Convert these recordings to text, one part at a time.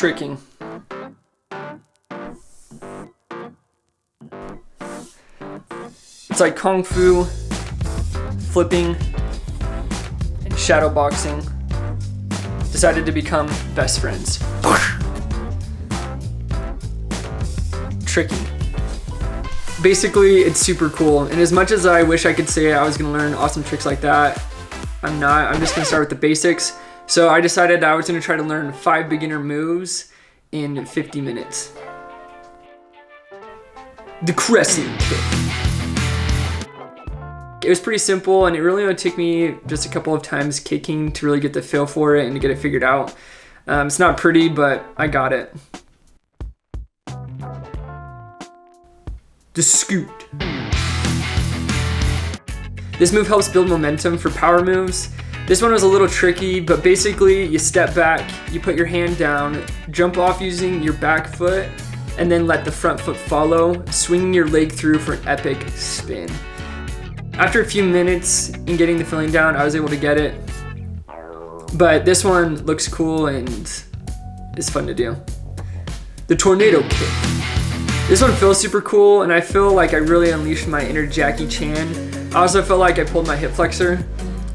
Tricking. It's like Kung Fu, flipping, and shadow boxing. Decided to become best friends. Tricking. Basically, it's super cool, and as much as I wish I could say I was gonna learn awesome tricks like that, I'm not. I'm just gonna start with the basics. So I decided I was gonna try to learn 5 beginner moves in 50 minutes. Depressing kick. It was pretty simple, and it really only took me just a couple of times kicking to really get the feel for it and to get it figured out. It's not pretty, but I got it. The scoot. This move helps build momentum for power moves. This one was a little tricky, but basically you step back, you put your hand down, jump off using your back foot, and then let the front foot follow, swinging your leg through for an epic spin. After a few minutes in getting the feeling down, I was able to get it. But this one looks cool and is fun to do. The tornado kick. This one feels super cool, and I feel like I really unleashed my inner Jackie Chan. I also felt like I pulled my hip flexor.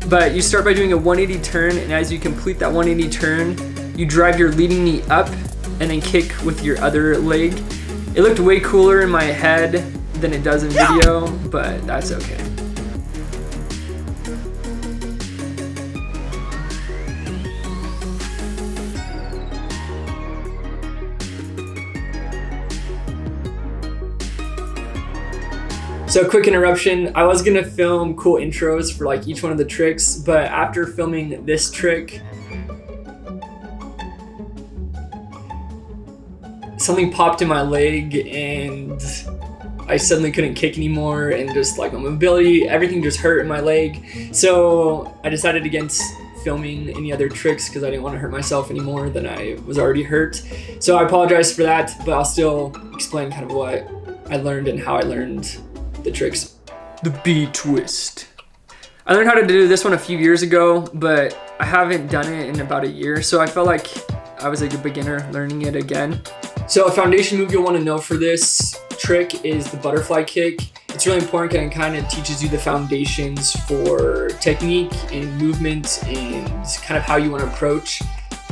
But you start by doing a 180 turn, and as you complete that 180 turn, you drive your leading knee up and then kick with your other leg. It looked way cooler in my head than it does in video, but that's okay. So quick interruption, I was gonna film cool intros for like each one of the tricks, but after filming this trick, something popped in my leg and I suddenly couldn't kick anymore, and just like my mobility, everything just hurt in my leg. So I decided against filming any other tricks because I didn't want to hurt myself any more than I was already hurt. So I apologize for that, but I'll still explain kind of what I learned and how I learned the tricks. The B twist. I learned how to do this one a few years ago, but I haven't done it in about a year, so I felt like I was a good beginner learning it again. So a foundation move you'll want to know for this trick is the butterfly kick. It's really important and it kind of teaches you the foundations for technique and movement and kind of how you want to approach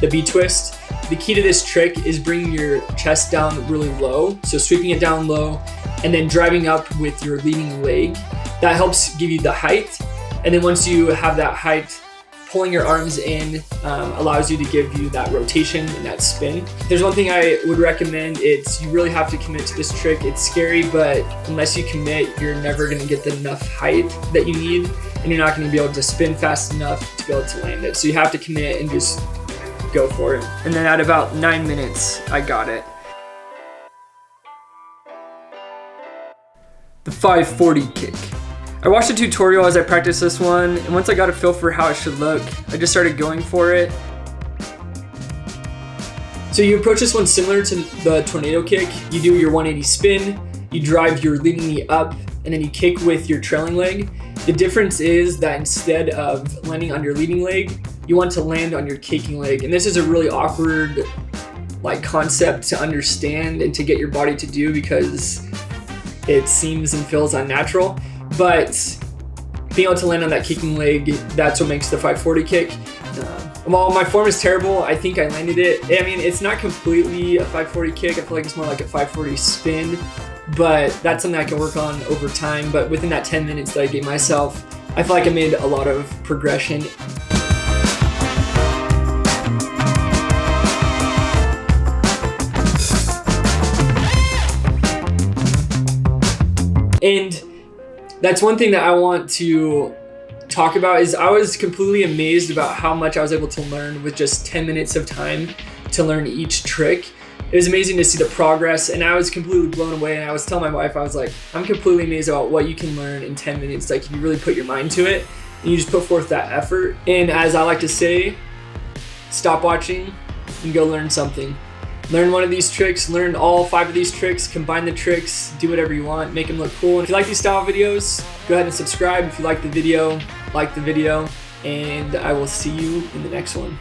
the B twist. The key to this trick is bringing your chest down really low, so sweeping it down low and then driving up with your leading leg. That helps give you the height, and then once you have that height, pulling your arms in allows you to give you that rotation and that spin. There's one thing I would recommend, it's you really have to commit to this trick. It's scary, but unless you commit, you're never gonna get enough height that you need, and you're not gonna be able to spin fast enough to be able to land it. So you have to commit and just go for it. And then at about 9 minutes, I got it. The 540 kick. I watched a tutorial as I practiced this one, and once I got a feel for how it should look, I just started going for it. So you approach this one similar to the tornado kick. You do your 180 spin, you drive your leading knee up, and then you kick with your trailing leg. The difference is that instead of landing on your leading leg, you want to land on your kicking leg. And this is a really awkward concept to understand and to get your body to do because it seems and feels unnatural. But being able to land on that kicking leg, that's what makes the 540 kick. While my form is terrible, I think I landed it. I mean, it's not completely a 540 kick. I feel like it's more like a 540 spin, but that's something I can work on over time. But within that 10 minutes that I gave myself, I feel like I made a lot of progression. And that's one thing that I want to talk about is I was completely amazed about how much I was able to learn with just 10 minutes of time to learn each trick. It was amazing to see the progress, and I was completely blown away. And I was telling my wife, I was like, I'm completely amazed about what you can learn in 10 minutes. Like, if you really put your mind to it and you just put forth that effort. And as I like to say, stop watching and go learn something. Learn one of these tricks, learn all 5 of these tricks, combine the tricks, do whatever you want, make them look cool. And if you like these style videos, go ahead and subscribe. If you like the video, and I will see you in the next one.